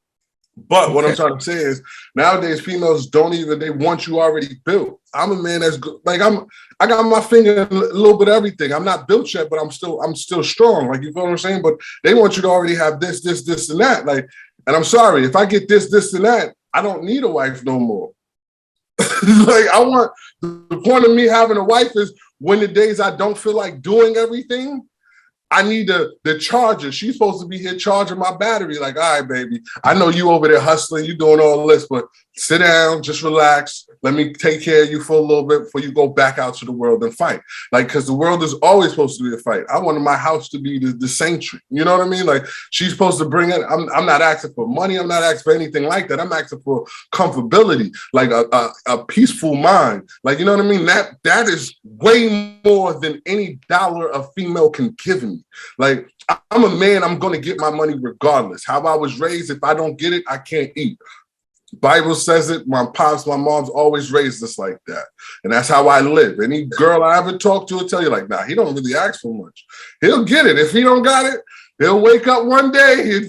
But what I'm trying to say is nowadays females they want you already built. I'm a man that's good. Like, I got my finger in a little bit of everything. I'm not built yet, but I'm still strong. Like, you feel what I'm saying? But they want you to already have this, and that. Like, and I'm sorry, if I get this, and that, I don't need a wife no more. Like, the point of me having a wife is when the days I don't feel like doing everything, I need the charger. She's supposed to be here charging my battery. Like, all right, baby, I know you over there hustling, you doing all this, but sit down, just relax. Let me take care of you for a little bit before you go back out to the world and fight. Like, because the world is always supposed to be a fight. I wanted my house to be the sanctuary. You know what I mean? Like, she's supposed to bring it. I'm not asking for money. I'm not asking for anything like that. I'm asking for comfortability, like a peaceful mind. Like, you know what I mean? That is way more than any dollar a female can give me. Like, I'm a man. I'm going to get my money regardless. How I was raised, if I don't get it, I can't eat. Bible says it. My pops, my mom's always raised us like that. And that's how I live. Any girl I ever talk to will tell you, like, nah, he don't really ask for much. He'll get it. If he don't got it, he'll wake up one day.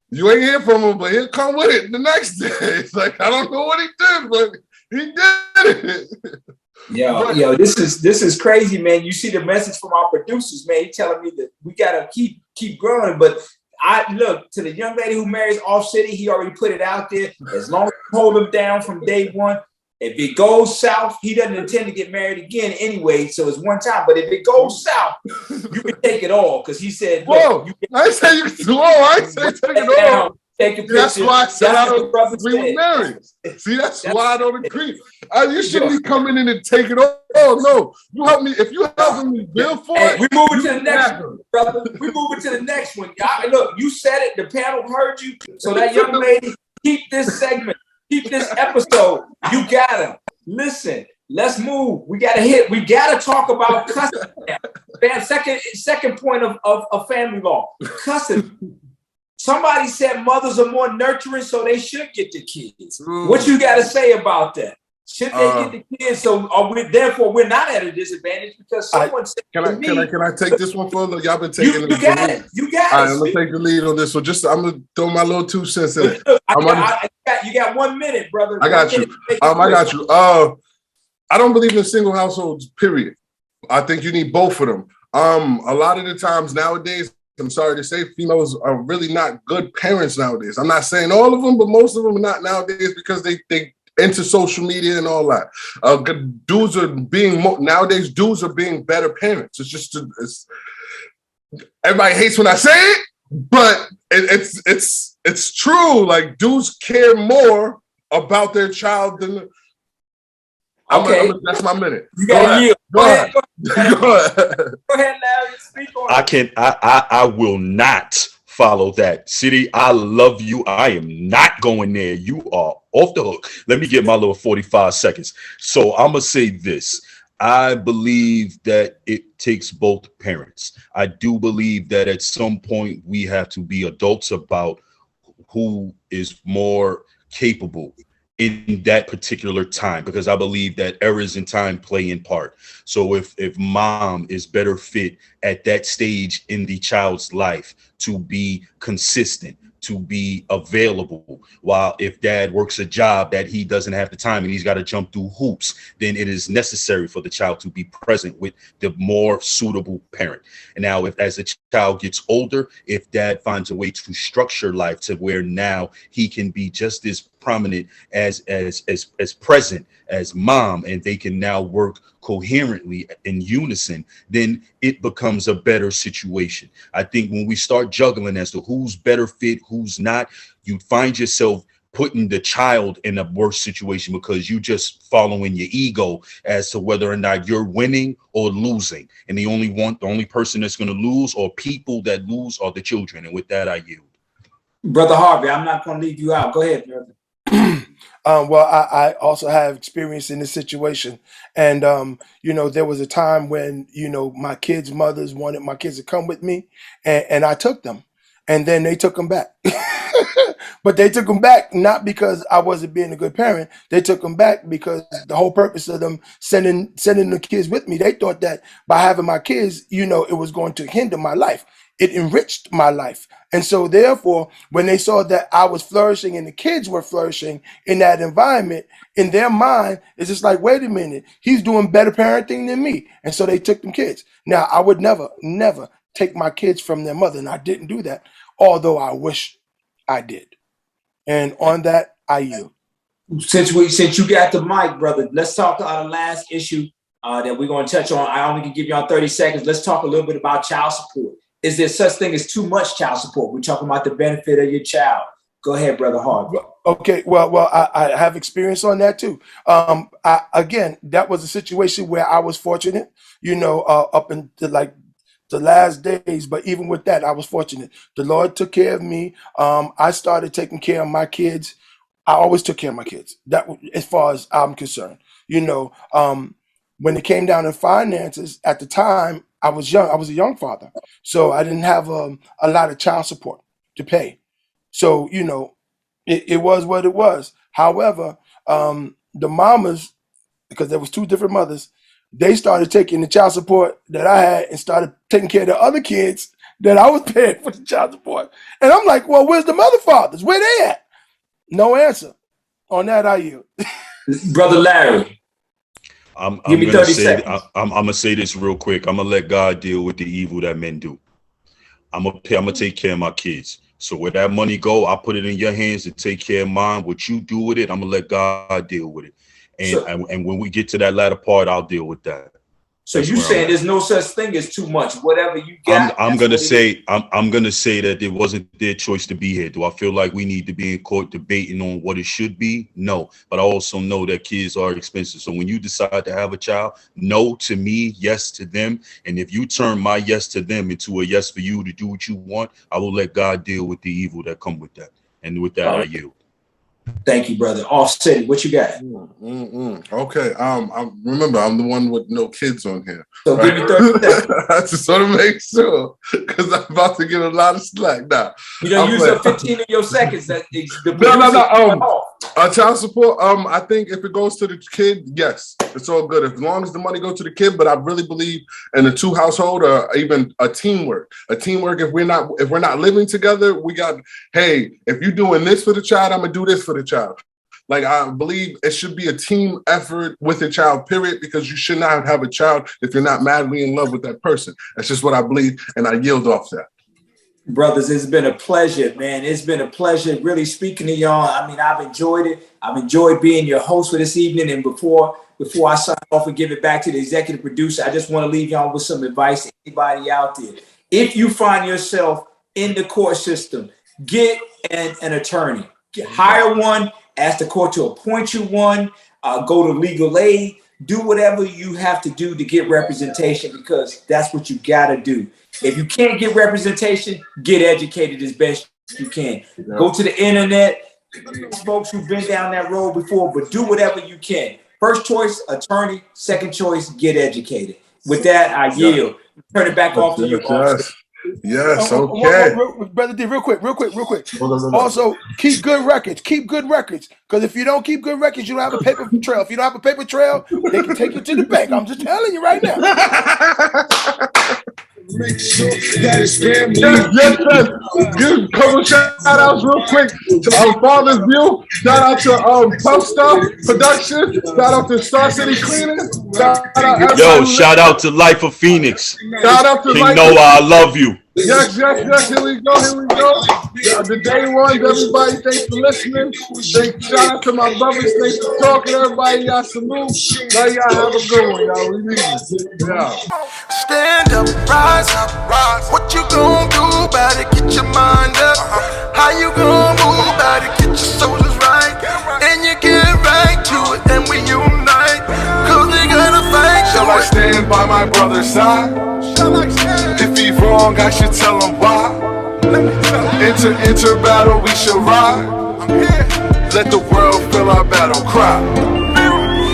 You ain't hear from him, but he'll come with it the next day. It's like, I don't know what he did, but he did it. Yo, this is crazy, man. You see the message from our producers, man. He telling me that we gotta keep growing. But I look to the young lady who marries Off City. He already put it out there. As long as you hold him down from day one, if it goes south, he doesn't intend to get married again anyway. So it's one time. But if it goes south, you can take it all. Because he said, "Whoa, I ain't say you can do all. I ain't say take it all." Take a picture. That's why I said I don't agree with marriage. See, that's why I don't agree. You shouldn't be coming in and taking all. Oh no, you help me. If you helping me build for it, we moving to the next one, brother. We moving to the next one. Look, you said it. The panel heard you. So that young lady, keep this segment, keep this episode. You got him. Listen, let's move. We got to talk about custody. Second point of family law, custody. Somebody said mothers are more nurturing, so they should get the kids. What you got to say about that? Should they get the kids? So therefore we're not at a disadvantage because someone said can I take this one further? Y'all been taking you got it. You got it. I'm gonna take the lead on this one. I'm gonna throw my little 2 cents in it. You got 1 minute, brother. I got you. I got you. I don't believe in single households, period. I think you need both of them. A lot of the times nowadays, I'm sorry to say, females are really not good parents nowadays. I'm not saying all of them, but most of them are not nowadays because they into social media and all that. Dudes are being nowadays. Dudes are being better parents. It's just everybody hates when I say it, but it's true. Like, dudes care more about their child than. That's my minute. You gotta yield. Go ahead. Go ahead. Go ahead, Larry. Speak on I will not follow that. City, I love you. I am not going there. You are off the hook. Let me get my little 45 seconds. So I'm going to say this. I believe that it takes both parents. I do believe that at some point we have to be adults about who is more capable in that particular time, because I believe that errors in time play in part. So if mom is better fit at that stage in the child's life to be consistent, to be available, while if dad works a job that he doesn't have the time and he's got to jump through hoops, then it is necessary for the child to be present with the more suitable parent. And now if as the child gets older, if dad finds a way to structure life to where now he can be just as prominent as present as mom, and they can now work coherently in unison, then it becomes a better situation. I think when we start juggling as to who's better fit, who's not, you find yourself putting the child in a worse situation because you just following your ego as to whether or not you're winning or losing. And the only person that's going to lose, or people that lose, are the children. And with that, I yield. Brother Harvey, I'm not going to leave you out. Go ahead, brother. Well, I also have experience in this situation. And, there was a time when, my kids' mothers wanted my kids to come with me, and I took them, and then they took them back. But they took them back not because I wasn't being a good parent. They took them back because the whole purpose of them sending the kids with me, they thought that by having my kids, it was going to hinder my life. It enriched my life. And so therefore, when they saw that I was flourishing and the kids were flourishing in that environment, in their mind, it's just like, wait a minute, he's doing better parenting than me. And so they took them kids. Now, I would never take my kids from their mother, and I didn't do that, although I wish I did. And on that, I yield. Since you got the mic, brother, let's talk about the last issue that we're going to touch on. I only can give y'all 30 seconds. Let's talk a little bit about child support. Is there such thing as too much child support? We're talking about the benefit of your child. Go ahead, Brother Harvey. Okay, well, I have experience on that too. Again, that was a situation where I was fortunate, up into like the last days. But even with that, I was fortunate. The Lord took care of me. I started taking care of my kids. I always took care of my kids. That, as far as I'm concerned, when it came down to finances at the time, I was young. I was a young father, so I didn't have a lot of child support to pay. So, it was what it was. However, the mamas, because there was two different mothers, they started taking the child support that I had and started taking care of the other kids that I was paying for the child support. And I'm like, well, where's the mother fathers? Where they at? No answer. On that, I yield. Brother Larry. I'm Give me 30 seconds. I'm gonna say this real quick. I'm gonna let God deal with the evil that men do. I'm gonna take care of my kids. So where that money go, I put it in your hands to take care of mine. What you do with it, I'm gonna let God deal with it. And when we get to that latter part, I'll deal with that. So you saying there's no such thing as too much. Whatever you got. I'm gonna say that it wasn't their choice to be here. Do I feel like we need to be in court debating on what it should be? No, but I also know that kids are expensive. So when you decide to have a child, no to me, yes to them. And if you turn my yes to them into a yes for you to do what you want, I will let God deal with the evil that come with that. And with that, I yield. Thank you, brother. Offset, what you got? Okay. I remember I'm the one with no kids on here. So right? give me 30 seconds. I just want to make sure, because I'm about to get a lot of slack now. You don't use up 15 of your seconds. No. Child support. I think if it goes to the kid, yes, it's all good. As long as the money goes to the kid. But I really believe in a two household, or even a teamwork. If we're not living together, we got. Hey, if you're doing this for the child, I'm gonna do this for the child. Like, I believe it should be a team effort with a child, period, because you should not have a child if you're not madly in love with that person. That's just what I believe, and I yield off that. Brothers, it's been a pleasure, man. It's been a pleasure really speaking to y'all. I mean, I've enjoyed it. I've enjoyed being your host for this evening. And before I sign off and give it back to the executive producer, I just want to leave y'all with some advice to anybody out there. If you find yourself in the court system, get an attorney. Hire one, ask the court to appoint you one, go to legal aid, do whatever you have to do to get representation, because that's what you got to do. If you can't get representation, get educated as best you can. Go to the internet, folks who've been down that road before, but do whatever you can. First choice, attorney. Second choice, get educated. With that, I yield. Turn it back off to you. Yes, okay. Brother D, real quick. Also, keep good records. Because if you don't keep good records, you don't have a paper trail. If you don't have a paper trail, they can take you to the bank. I'm just telling you right now. Make sure that it's family. Yes. Give a couple shout outs real quick to Father's View. Shout out to Puff Stuff Production. Shout out to Star City Cleaning. Shout out to Life of Phoenix. Shout out to King Noah, I love you. Yes. Here we go. The day ones, everybody, thanks for listening. Shout out to my brothers. Thanks for talking. Everybody, y'all salute. Now y'all have a good one, y'all. We need it. Yeah. Stand up, rise up, rise. What you gonna do about it? Get your mind up. How you gonna move about it? Get your shoulders right. And you get right to it, and we unite. Cause they gotta fight. Shall I stand by my brother's side? If he's wrong, I should tell him why. Enter battle, we shall ride. Let the world feel our battle cry.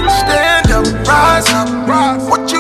Stand up, rise up, rise. What you